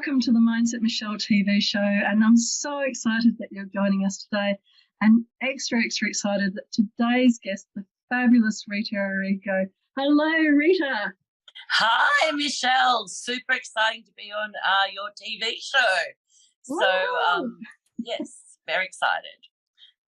welcome to the Mindset Michelle TV show, and I'm so excited that you're joining us today, and extra excited that today's guest, the fabulous Rita Arrigo. Hello, Rita. Hi, Michelle. Super exciting to be on your TV show. So, yes, very excited.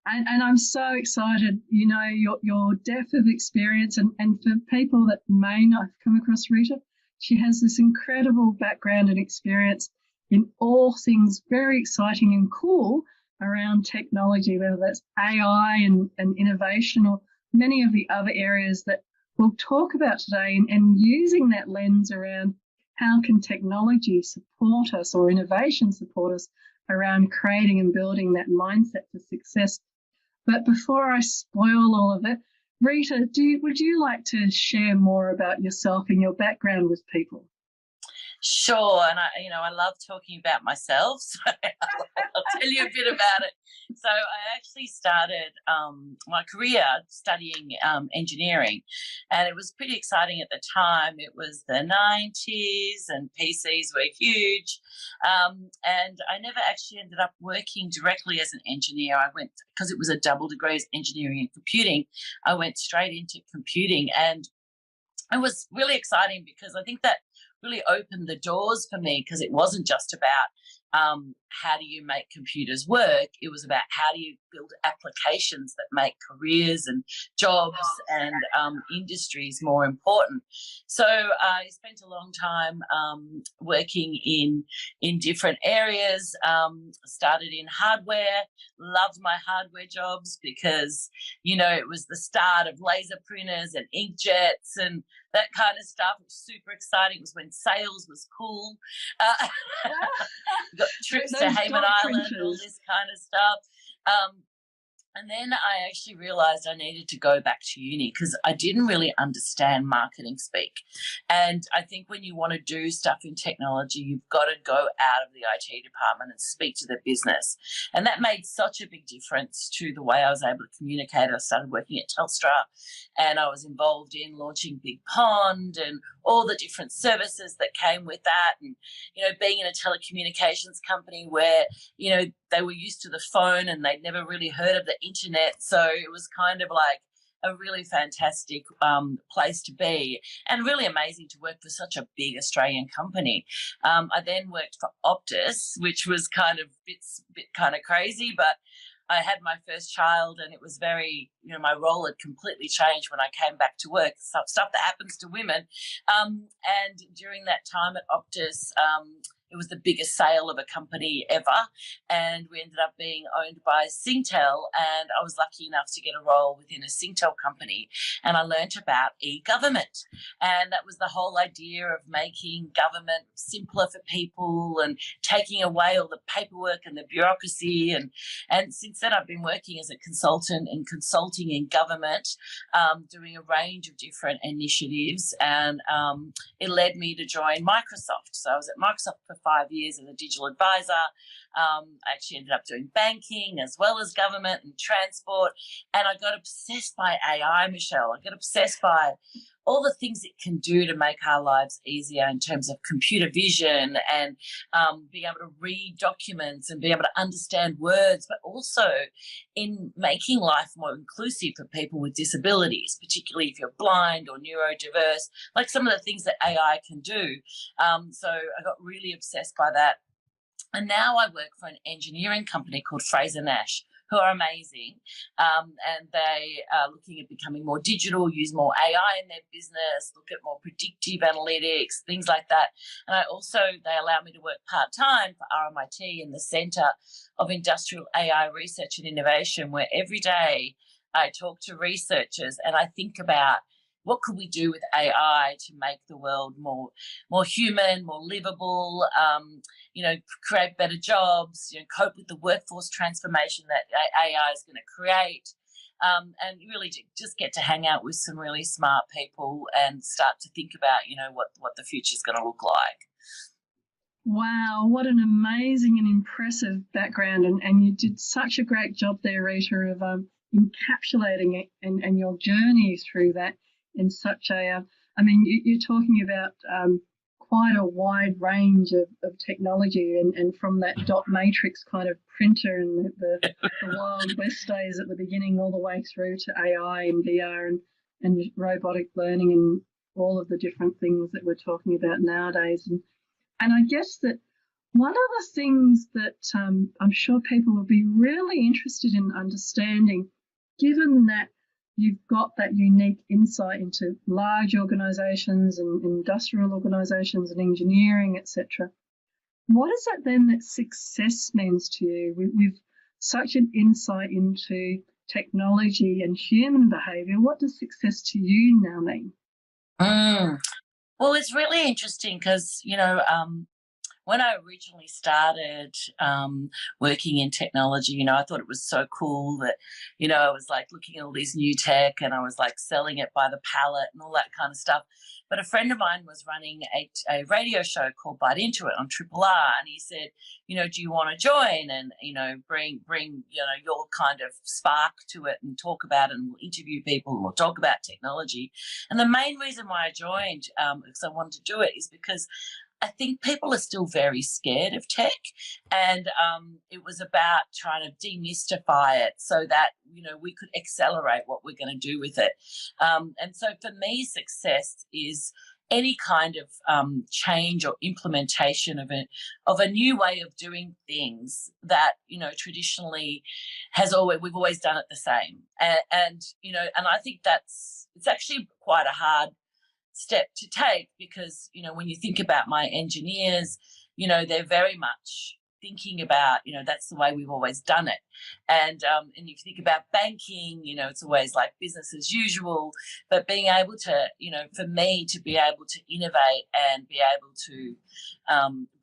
And I'm so excited, you know, your depth of experience, and for people that may not have come across Rita, she has this incredible background and experience in all things very exciting and cool around technology, whether that's AI and innovation or many of the other areas that we'll talk about today, and using that lens around how can technology support us or innovation support us around creating and building that mindset for success. But before I spoil all of it, Rita, would you like to share more about yourself and your background with people? Sure, and I love talking about myself, so I'll tell you a bit about it. So I actually started my career studying engineering, and it was pretty exciting at the time. It was the 90s, and PCs were huge, and I never actually ended up working directly as an engineer. I went, because it was a double degree as engineering and computing, I went straight into computing, and it was really exciting because I think that really opened the doors for me, because it wasn't just about how do you make computers work. It was about how do you build applications that make careers and jobs and industries more important. So I spent a long time working in different areas. Started in hardware, loved my hardware jobs because, you know, it was the start of laser printers and inkjets and that kind of stuff. It was super exciting. It was when sales was cool. Got trips to Hayman Island, all this kind of stuff. And then I actually realized I needed to go back to uni because I didn't really understand marketing speak. And I think when you want to do stuff in technology, you've got to go out of the IT department and speak to the business. And that made such a big difference to the way I was able to communicate. I started working at Telstra, and I was involved in launching Big Pond and all the different services that came with that. And, you know, being in a telecommunications company where, you know, they were used to the phone and they'd never really heard of the internet. So it was kind of like a really fantastic place to be, and really amazing to work for such a big Australian company. I then worked for Optus, which was kind of bit kind of crazy, but I had my first child, and it was very, you know, my role had completely changed when I came back to work, stuff that happens to women. And during that time at Optus, it was the biggest sale of a company ever, and we ended up being owned by Singtel, and I was lucky enough to get a role within a Singtel company, and I learnt about e-government, and that was the whole idea of making government simpler for people and taking away all the paperwork and the bureaucracy, and since then I've been working as a consultant in consulting in government, doing a range of different initiatives, and it led me to join Microsoft. So I was at Microsoft for 5 years as a digital advisor. I actually ended up doing banking as well as government and transport. And I got obsessed by AI, Michelle. I got obsessed by all the things it can do to make our lives easier in terms of computer vision and being able to read documents and being able to understand words, but also in making life more inclusive for people with disabilities, particularly if you're blind or neurodiverse, like some of the things that AI can do. So I got really obsessed by that. And now I work for an engineering company called Fraser Nash, who are amazing, and they are looking at becoming more digital, use more AI in their business, look at more predictive analytics, things like that. And they allow me to work part-time for RMIT in the Centre of Industrial AI Research and Innovation, where every day I talk to researchers and I think about what could we do with AI to make the world more human, more livable, you know, create better jobs, you know, cope with the workforce transformation that AI is going to create, and really just get to hang out with some really smart people and start to think about, you know, what the future is going to look like. Wow, what an amazing and impressive background, and you did such a great job there, Rita, of encapsulating it and your journey through that in such a, I mean, you're talking about quite a wide range of technology, and from that dot matrix kind of printer and the Wild West days at the beginning all the way through to AI and VR and robotic learning and all of the different things that we're talking about nowadays. And I guess that one of the things that I'm sure people will be really interested in understanding, given that you've got that unique insight into large organisations and industrial organisations and engineering, etc. What is it then that success means to you? With such an insight into technology and human behaviour, what does success to you now mean? Well, it's really interesting because, when I originally started working in technology, I thought it was so cool that, I was like looking at all these new tech and I was like selling it by the pallet and all that kind of stuff. But a friend of mine was running a radio show called Bite Into It on Triple R, and he said, do you want to join and, bring your kind of spark to it and talk about it, and we'll interview people and we'll talk about technology. And the main reason why I joined, because I wanted to do it, is because I think people are still very scared of tech, and it was about trying to demystify it so that, we could accelerate what we're going to do with it. And so for me, success is any kind of change or implementation of a new way of doing things that, traditionally we've always done it the same. And I think it's actually quite a hard step to take, because when you think about my engineers, they're very much thinking about that's the way we've always done it, and if you think about banking, it's always like business as usual. But being able to for me to be able to innovate and be able to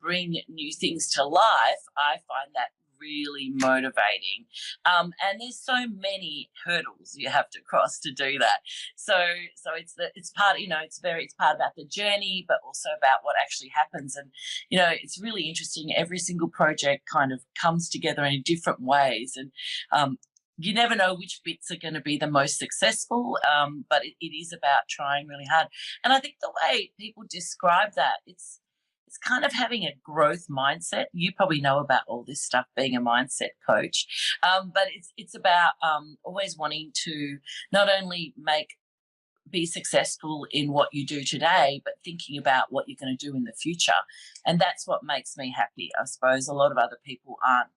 bring new things to life, I find that really motivating, and there's so many hurdles you have to cross to do that. So it's part it's part about the journey, but also about what actually happens. And it's really interesting. Every single project kind of comes together in different ways, and you never know which bits are going to be the most successful, but it is about trying really hard. And I think the way people describe that, it's kind of having a growth mindset. You probably know about all this stuff, being a mindset coach, but it's about always wanting to not only be successful in what you do today, but thinking about what you're going to do in the future. And that's what makes me happy. I suppose a lot of other people aren't,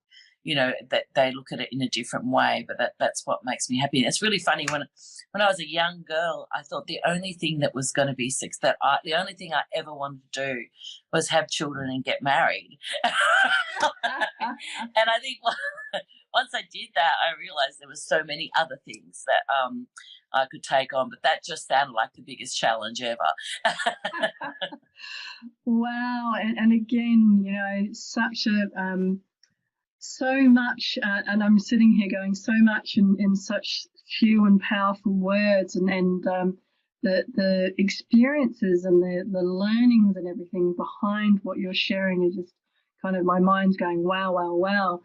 that they look at it in a different way, but that's what makes me happy. And it's really funny, when I was a young girl, I thought the only thing that was going to be the only thing I ever wanted to do was have children and get married. And I think once I did that, I realized there were so many other things that I could take on, but that just sounded like the biggest challenge ever. Wow. And again, such a so much, and I'm sitting here going, so much in such few and powerful words, and the experiences and the learnings and everything behind what you're sharing is just kind of, my mind's going wow, wow, wow.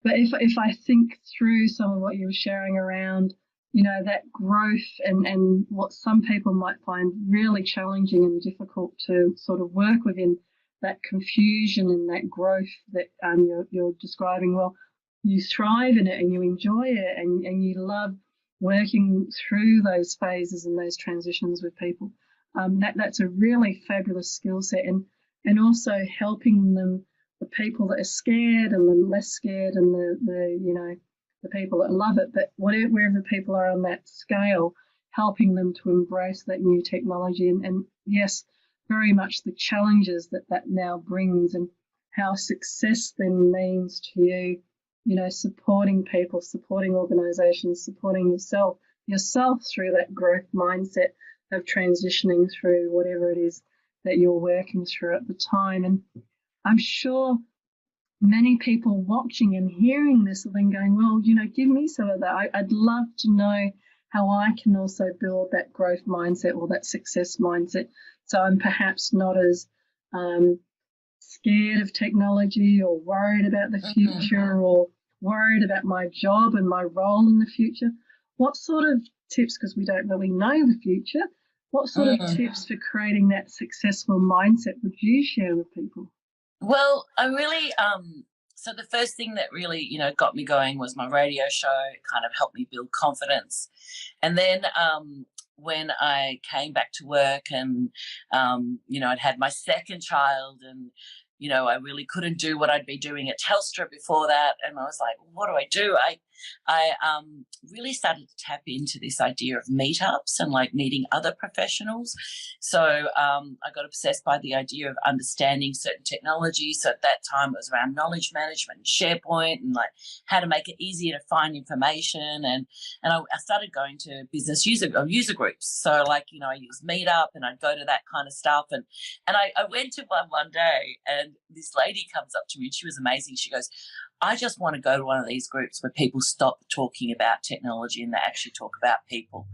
But if I think through some of what you were sharing around, that growth and what some people might find really challenging and difficult to sort of work within, that confusion and that growth that you're describing, well, you thrive in it and you enjoy it, and you love working through those phases and those transitions with people. That's a really fabulous skill set, and also helping them, the people that are scared and the less scared, and the people that love it, but wherever people are on that scale, helping them to embrace that new technology, and yes, very much the challenges that now brings, and how success then means to you, supporting people, supporting organisations, supporting yourself through that growth mindset of transitioning through whatever it is that you're working through at the time. And I'm sure many people watching and hearing this have been going, well, give me some of that. I'd love to know how I can also build that growth mindset or that success mindset, so I'm perhaps not as scared of technology or worried about the future or worried about my job and my role in the future. What sort of tips, because we don't really know the future, What sort of tips for creating that successful mindset would you share with people? Well, I really, so the first thing that really, got me going was my radio show. It kind of helped me build confidence. And then when I came back to work and, I'd had my second child and, I really couldn't do what I'd been doing at Telstra before that. And I was like, what do I do? I really started to tap into this idea of meetups and like meeting other professionals. So I got obsessed by the idea of understanding certain technologies. So at that time, it was around knowledge management, SharePoint, and like how to make it easier to find information. And I started going to business user groups. So like, I used Meetup and I'd go to that kind of stuff. And I went to one day and this lady comes up to me and she was amazing. She goes, I just want to go to one of these groups where people stop talking about technology and they actually talk about people.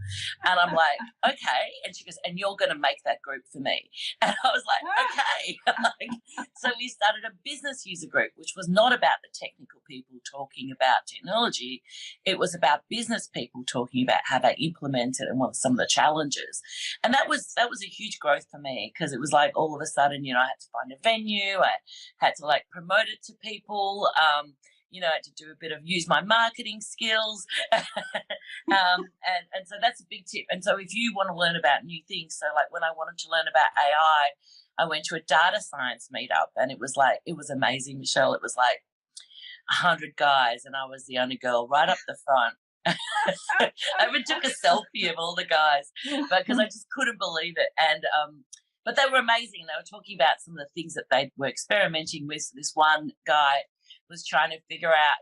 And I'm like, okay. And she goes, and you're going to make that group for me. And I was like, okay. So we started a business user group, which was not about the technical people talking about technology. It was about business people talking about how they implement it and what are some of the challenges. And that was a huge growth for me because it was like all of a sudden, I had to find a venue. I had to like promote it to people. I had to do a bit of use my marketing skills. and so that's a big tip. And so if you want to learn about new things, so like when I wanted to learn about AI, I went to a data science meetup and it was amazing, Michelle. It was like 100 guys and I was the only girl right up the front. I even took a selfie of all the guys because I just couldn't believe it. And but they were amazing. They were talking about some of the things that they were experimenting with. This one guy was trying to figure out,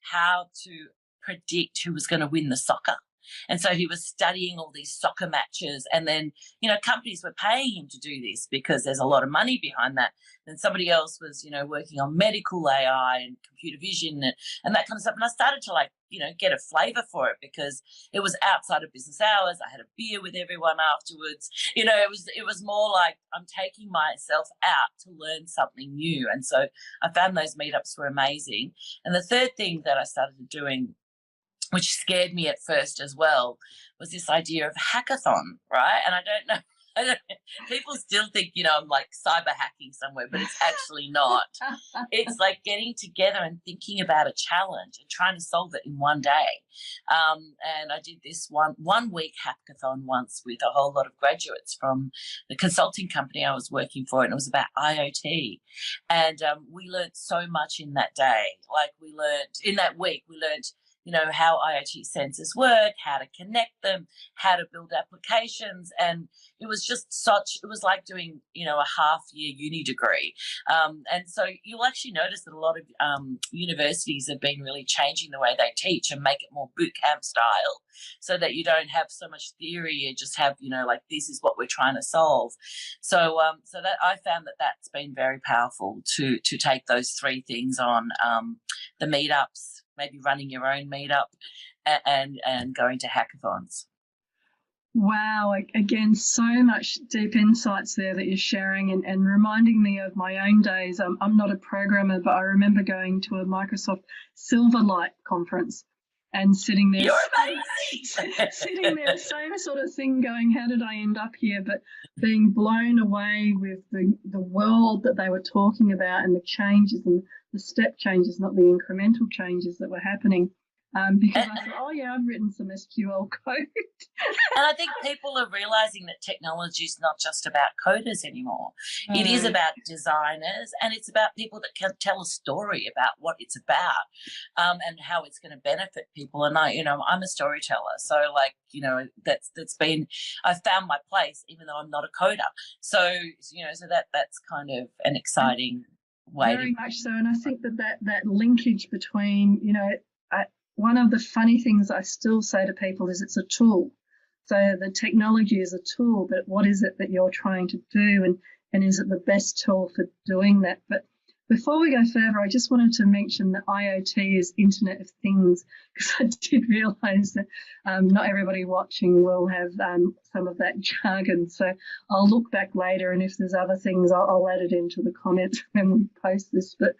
how to predict who was going to win the soccer. And so he was studying all these soccer matches and then, companies were paying him to do this because there's a lot of money behind that. And somebody else was, working on medical AI and computer vision and that kind of stuff. And I started to get a flavor for it because it was outside of business hours. I had a beer with everyone afterwards. It was more like I'm taking myself out to learn something new. And so I found those meetups were amazing. And the third thing that I started doing, which scared me at first as well, was this idea of hackathon, right? And I don't know, people still think, I'm like cyber hacking somewhere, but it's actually not. It's like getting together and thinking about a challenge and trying to solve it in one day. And I did this one week hackathon once with a whole lot of graduates from the consulting company I was working for, and it was about IoT. And we learned so much in that day. Like in that week, we learned how IoT sensors work, how to connect them, how to build applications. And it was like doing, a half-year uni degree. And so you'll actually notice that a lot of universities have been really changing the way they teach and make it more boot camp style so that you don't have so much theory. You just have, this is what we're trying to solve. So that I found that's been very powerful to take those three things on, the meetups, maybe running your own meetup and going to hackathons. Wow, again, so much deep insights there that you're sharing and reminding me of my own days. I'm not a programmer, but I remember going to a Microsoft Silverlight conference and sitting there. You're amazing. Sitting there, same sort of thing going, how did I end up here? But being blown away with the world that they were talking about and the changes and the step changes, not the incremental changes that were happening. Because I thought, oh, yeah, I've written some SQL code. And I think people are realising that technology is not just about coders anymore. It is about designers and it's about people that can tell a story about what it's about and how it's going to benefit people. And I'm a storyteller. So that's been, I've found my place even though I'm not a coder. So, that's kind of an exciting way. Very much so. And I think that linkage between, one of the funny things I still say to people is it's a tool. So the technology is a tool, but what is it that you're trying to do and is it the best tool for doing that? But before we go further, I just wanted to mention that IoT is Internet of Things because I did realise that not everybody watching will have some of that jargon. So I'll look back later and if there's other things, I'll add it into the comments when we post this. But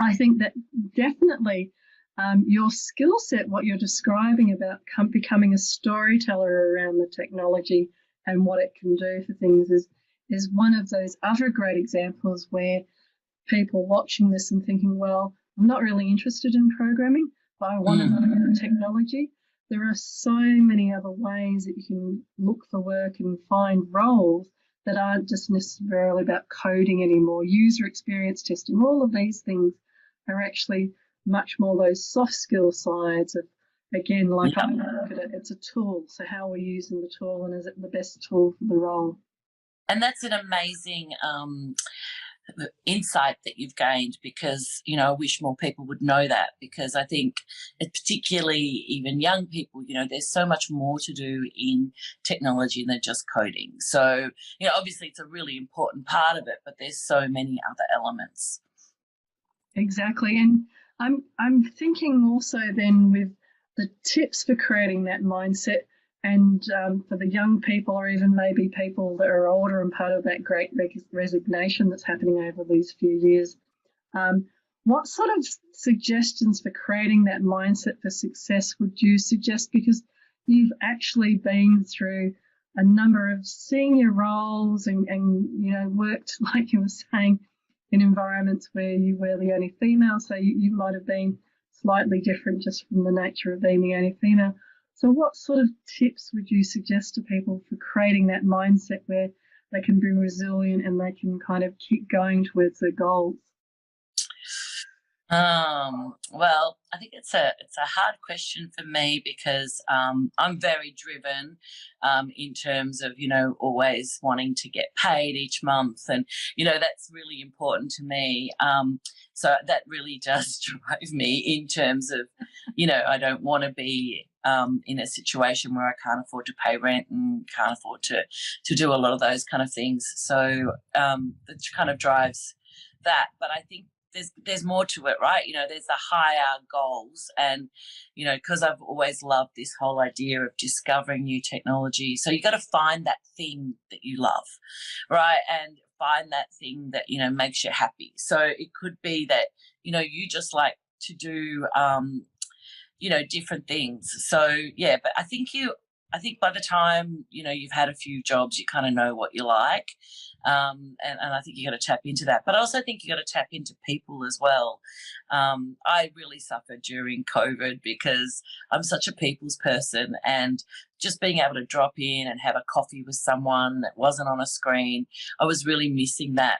I think that definitely your skill set, what you're describing about becoming a storyteller around the technology and what it can do for things is one of those other great examples where people watching this and thinking, well, I'm not really interested in programming, but I want to know the technology. There are so many other ways that you can look for work and find roles that aren't just necessarily about coding anymore. User experience testing, all of these things are actually much more those soft skill sides of, again, like I look at it, it's a tool. So how are we using the tool, and is it the best tool for the role? And that's an amazing insight that you've gained, because I wish more people would know that, because I think particularly even young people, there's so much more to do in technology than just coding. So obviously it's a really important part of it, but there's so many other elements. Exactly. And I'm thinking also then with the tips for creating that mindset, and for the young people, or even maybe people that are older and part of that great resignation that's happening over these few years, what sort of suggestions for creating that mindset for success would you suggest? Because you've actually been through a number of senior roles and worked, like you were saying, in environments where you were the only female, so you might have been slightly different just from the nature of being the only female. So what sort of tips would you suggest to people for creating that mindset where they can be resilient and they can kind of keep going towards their goals? Well, I think it's a hard question for me, because I'm very driven in terms of always wanting to get paid each month, and that's really important to me. So that really does drive me in terms of I don't want to be in a situation where I can't afford to pay rent and can't afford to do a lot of those kind of things. So it kind of drives that. But I think there's more to it, right? There's the higher goals, and because I've always loved this whole idea of discovering new technology. So you got to find that thing that you love, right? And find that thing that makes you happy. So it could be that you just like to do different things. So yeah, but I think by the time you've had a few jobs, you kind of know what you like, and I think you got to tap into that. But I also think you got to tap into people as well. I really suffered during COVID because I'm such a people's person, and just being able to drop in and have a coffee with someone that wasn't on a screen, I was really missing that.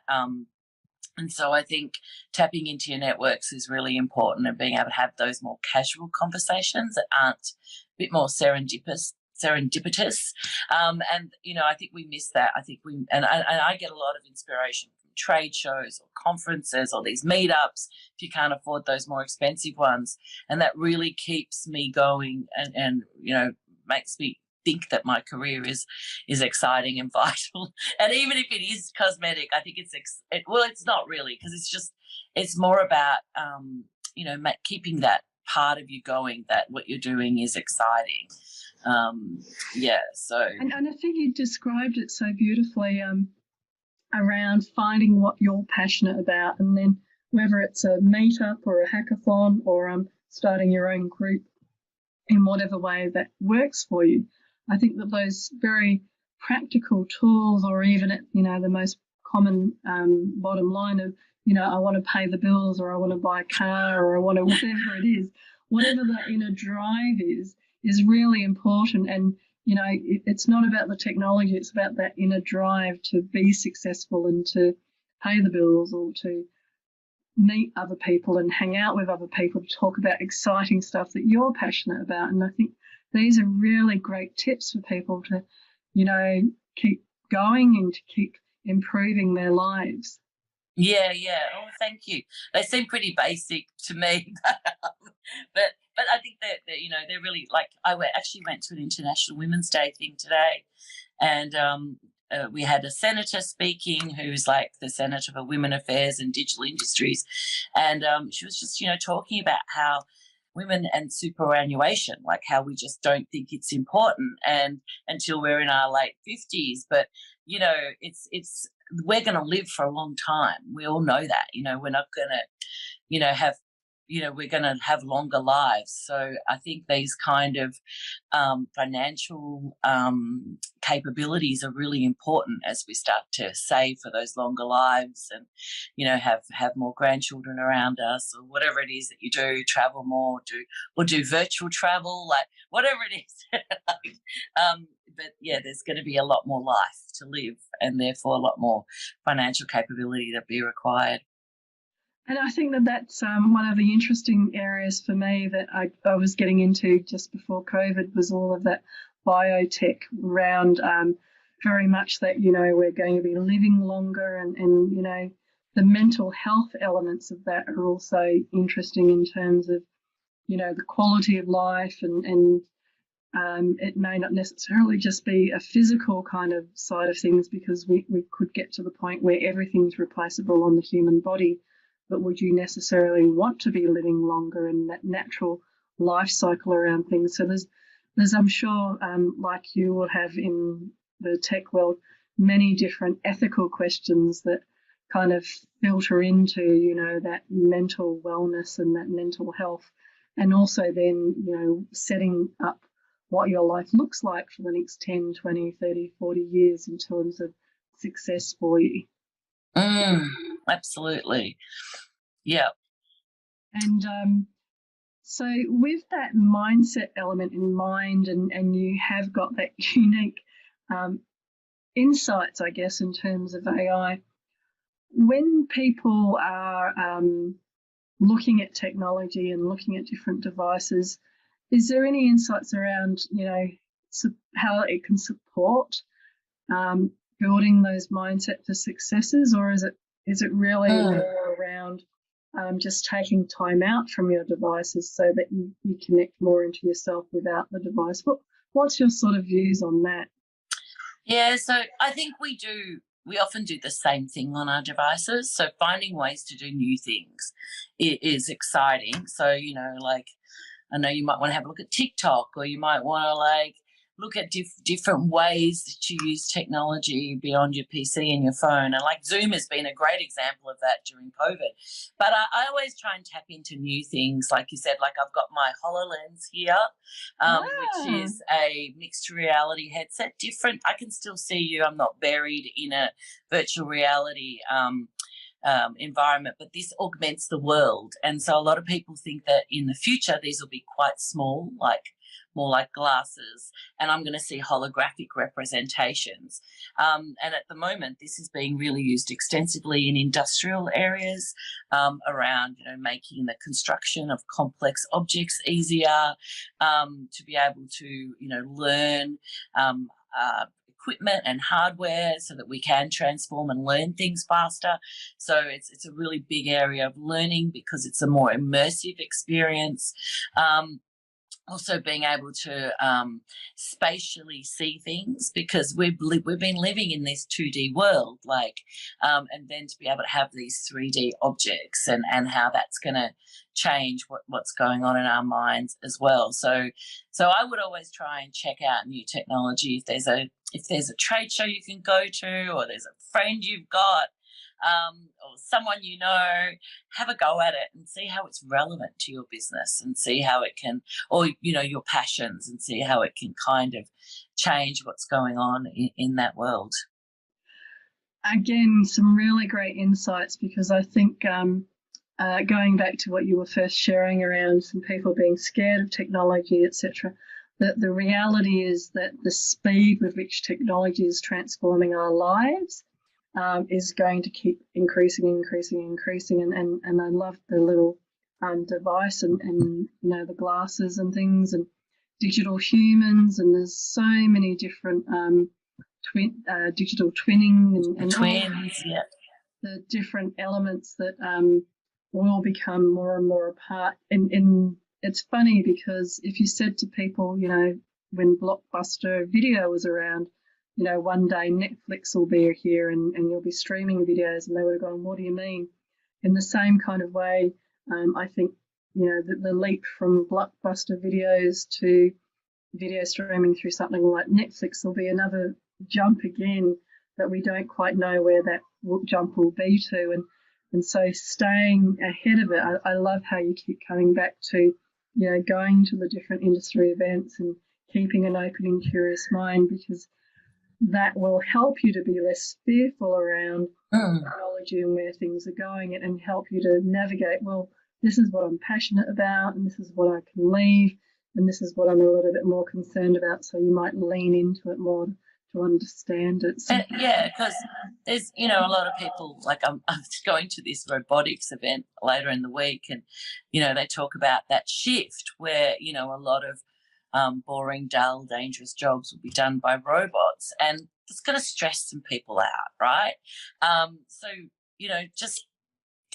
And so I think tapping into your networks is really important, and being able to have those more casual conversations that aren't a bit more serendipitous. And I think we miss that. I think I get a lot of inspiration from trade shows or conferences or these meetups if you can't afford those more expensive ones, and that really keeps me going and makes me think that my career is exciting and vital. And even if it is cosmetic, I think it's not really, because it's more about keeping that part of you going, that what you're doing is exciting. So and I think you described it so beautifully, around finding what you're passionate about, and then whether it's a meetup or a hackathon or starting your own group in whatever way that works for you. I think that those very practical tools, or even at the most common bottom line of I want to pay the bills, or I want to buy a car, or I want to whatever it is, whatever the inner drive is really important. And it's not about the technology, it's about that inner drive to be successful and to pay the bills, or to meet other people and hang out with other people to talk about exciting stuff that you're passionate about. And I think these are really great tips for people to keep going and to keep improving their lives. Yeah. Oh, thank you. They seem pretty basic to me, but I think that they're really, like, I actually went to an International Women's Day thing today, and we had a senator speaking who's like the Senator for Women Affairs and Digital Industries, and she was just talking about how women and superannuation, like how we just don't think it's important and until we're in our late 50s, but it's we're going to live for a long time. We all know that. We're not going to have we're going to have longer lives. So I think these kind of financial capabilities are really important as we start to save for those longer lives, and have more grandchildren around us, or whatever it is that you do, travel more, do virtual travel, like whatever it is. But yeah, there's going to be a lot more life to live, and therefore a lot more financial capability to be required. And I think that's one of the interesting areas for me that I was getting into just before COVID, was all of that biotech around very much that, we're going to be living longer, and the mental health elements of that are also interesting in terms of, the quality of life, and it may not necessarily just be a physical kind of side of things, because we could get to the point where everything's replaceable on the human body. But would you necessarily want to be living longer, and that natural life cycle around things? So there's I'm sure, like you will have in the tech world, many different ethical questions that kind of filter into, that mental wellness and that mental health, and also then, setting up what your life looks like for the next 10, 20, 30, 40 years in terms of success for you. Absolutely. Yeah. And so with that mindset element in mind, and you have got that unique insights, I guess, in terms of AI, when people are looking at technology and looking at different devices, is there any insights around, how it can support building those mindset for successes, or is it really more around just taking time out from your devices so that you connect more into yourself without the device? What's your sort of views on that? Yeah, so I think we often do the same thing on our devices. So finding ways to do new things is exciting. So, like, I know you might want to have a look at TikTok, or you might want to look at different ways that you use technology beyond your PC and your phone. And like Zoom has been a great example of that during COVID. But I always try and tap into new things. Like you said, like I've got my HoloLens here, which is a mixed reality headset. Different. I can still see you. I'm not buried in a virtual reality environment, but this augments the world. And so a lot of people think that in the future these will be quite small, more like glasses, and I'm going to see holographic representations. And at the moment, this is being really used extensively in industrial areas around, making the construction of complex objects easier, to be able to, learn equipment and hardware so that we can transform and learn things faster. So it's a really big area of learning because it's a more immersive experience. Also being able to spatially see things, because we've been living in this 2D world, and then to be able to have these 3D objects and how that's going to change what's going on in our minds as well. So I would always try and check out new technology. If there's a trade show you can go to, or there's a friend you've got, or someone have a go at it and see how it's relevant to your business, and see how it can, or your passions, and see how it can kind of change what's going on in that world. Again, some really great insights, because I think going back to what you were first sharing around some people being scared of technology, etc., that the reality is that the speed with which technology is transforming our lives is going to keep increasing. And I love the little device and the glasses and things, and digital humans, and there's so many different digital twinning and twins, yeah, the different elements that will become more and more a part. And it's funny, because if you said to people, when Blockbuster Video was around, one day Netflix will be here and you'll be streaming videos, and they would have gone, what do you mean? In the same kind of way, I think, the leap from Blockbuster videos to video streaming through something like Netflix will be another jump again, but we don't quite know where that jump will be to. And so staying ahead of it, I love how you keep coming back to, going to the different industry events and keeping an open and curious mind, because that will help you to be less fearful around technology and where things are going, and help you to navigate, well, this is what I'm passionate about, and this is what I can leave, and this is what I'm a little bit more concerned about. So you might lean into it more to understand it. So, because there's, a lot of people, like I'm going to this robotics event later in the week, and, they talk about that shift where, a lot of boring, dull, dangerous jobs will be done by robots, and it's going to stress some people out, right? So, just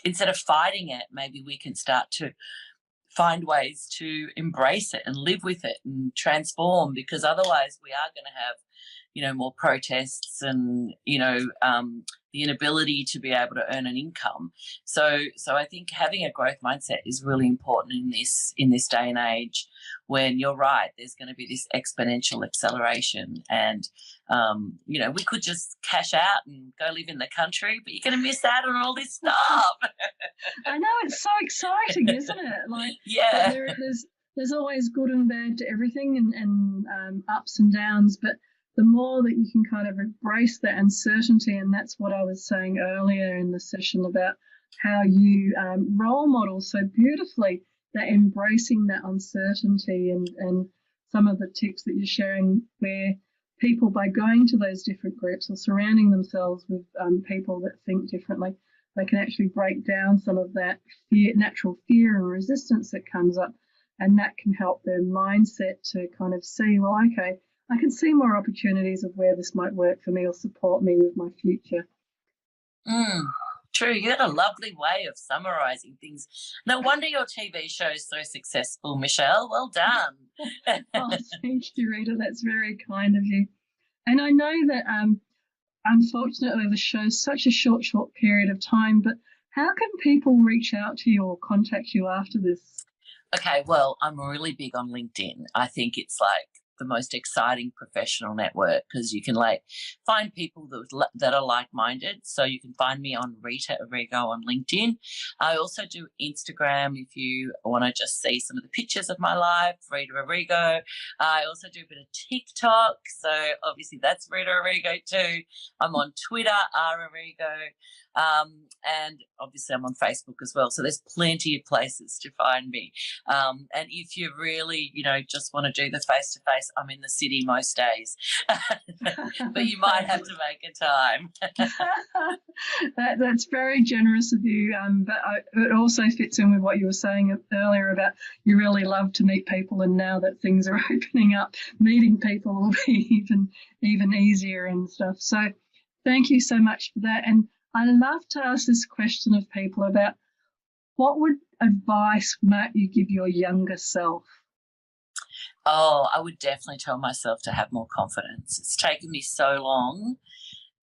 instead of fighting it, maybe we can start to find ways to embrace it and live with it and transform, because otherwise we are going to have, more protests and, the inability to be able to earn an income. So I think having a growth mindset is really important in this day and age, when you're right, there's going to be this exponential acceleration, and, we could just cash out and go live in the country, but you're going to miss out on all this stuff. I know, it's so exciting, isn't it? Like, yeah, there's always good and bad to everything, and ups and downs, but the more that you can kind of embrace that uncertainty, and that's what I was saying earlier in the session about how you role model so beautifully that embracing that uncertainty, and some of the tips that you're sharing, where people, by going to those different groups or surrounding themselves with people that think differently, they can actually break down some of that natural fear and resistance that comes up, and that can help their mindset to kind of see, well, okay, I can see more opportunities of where this might work for me or support me with my future. True. You had a lovely way of summarising things. No wonder your TV show is so successful, Michele. Well done. Oh, thank you, Rita. That's very kind of you. And I know that unfortunately the show's such a short period of time, but how can people reach out to you or contact you after this? Okay, well, I'm really big on LinkedIn. I think it's like the most exciting professional network, because you can find people that are like-minded. So you can find me on Rita Arrigo on LinkedIn. I also do Instagram if you want to just see some of the pictures of my life, Rita Arrigo. I also do a bit of TikTok, so obviously that's Rita Arrigo too. I'm on Twitter, Arrigo. And obviously I'm on Facebook as well. So there's plenty of places to find me. And if you really, just want to do the face-to-face, I'm in the city most days. But you might have to make a time. That's very generous of you. But it also fits in with what you were saying earlier about you really love to meet people, and now that things are opening up, meeting people will be even easier and stuff. So thank you so much for that. And I love to ask this question of people about what advice might you give your younger self? Oh, I would definitely tell myself to have more confidence. It's taken me so long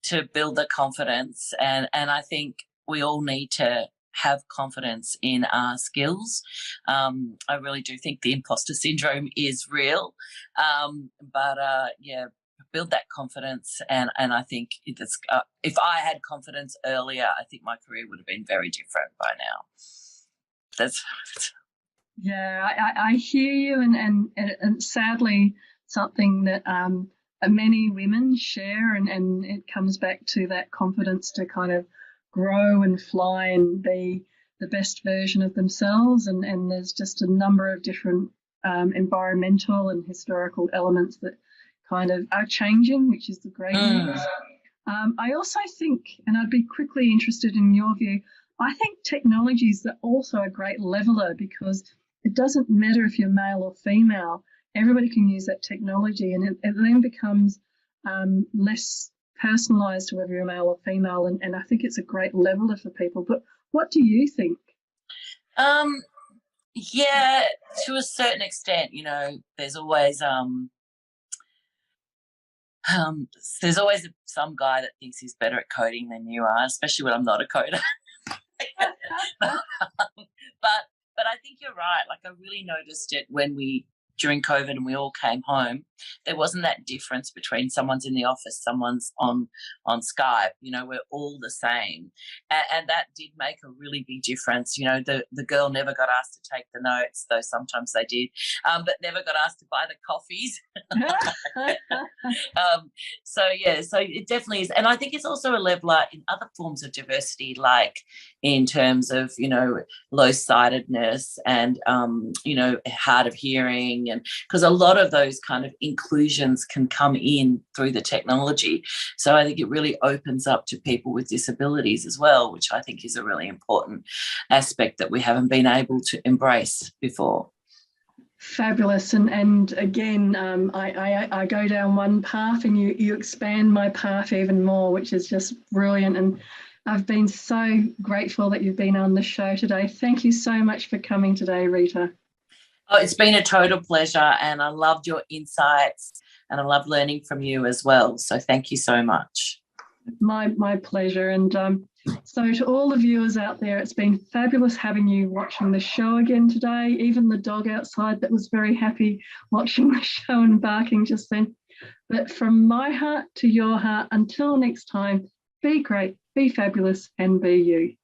to build the confidence, and I think we all need to have confidence in our skills. I really do think the imposter syndrome is real, but build that confidence, and I think it's if I had confidence earlier, I think my career would have been very different by now. That's I hear you, and sadly something that many women share, and it comes back to that confidence to kind of grow and fly and be the best version of themselves, and there's just a number of different environmental and historical elements that kind of are changing, which is the great news. I also think, and I'd be quickly interested in your view, I think technology is also a great leveler, because it doesn't matter if you're male or female, everybody can use that technology, and it then becomes less personalised to whether you're male or female, and I think it's a great leveler for people. But what do you think? Yeah, to a certain extent, there's always some guy that thinks he's better at coding than you are, especially when I'm not a coder. but I think you're right. Like, I really noticed it when we during COVID and we all came home, there wasn't that difference between someone's in the office, someone's on Skype. You know, we're all the same. And that did make a really big difference. You know, the girl never got asked to take the notes, though sometimes they did, but never got asked to buy the coffees. So it definitely is. And I think it's also a leveler in other forms of diversity, like in terms of, you know, low-sightedness and, you know, hard of hearing. And because a lot of those kind of inclusions can come in through the technology. So I think it really opens up to people with disabilities as well, which I think is a really important aspect that we haven't been able to embrace before. Fabulous. And again, I go down one path and you expand my path even more, which is just brilliant. And I've been so grateful that you've been on the show today. Thank you so much for coming today, Rita. Oh, it's been a total pleasure, and I loved your insights and I love learning from you as well. So thank you so much. My pleasure. And so to all the viewers out there, it's been fabulous having you watching the show again today. Even the dog outside that was very happy watching the show and barking just then. But from my heart to your heart, until next time, be great, be fabulous, and be you.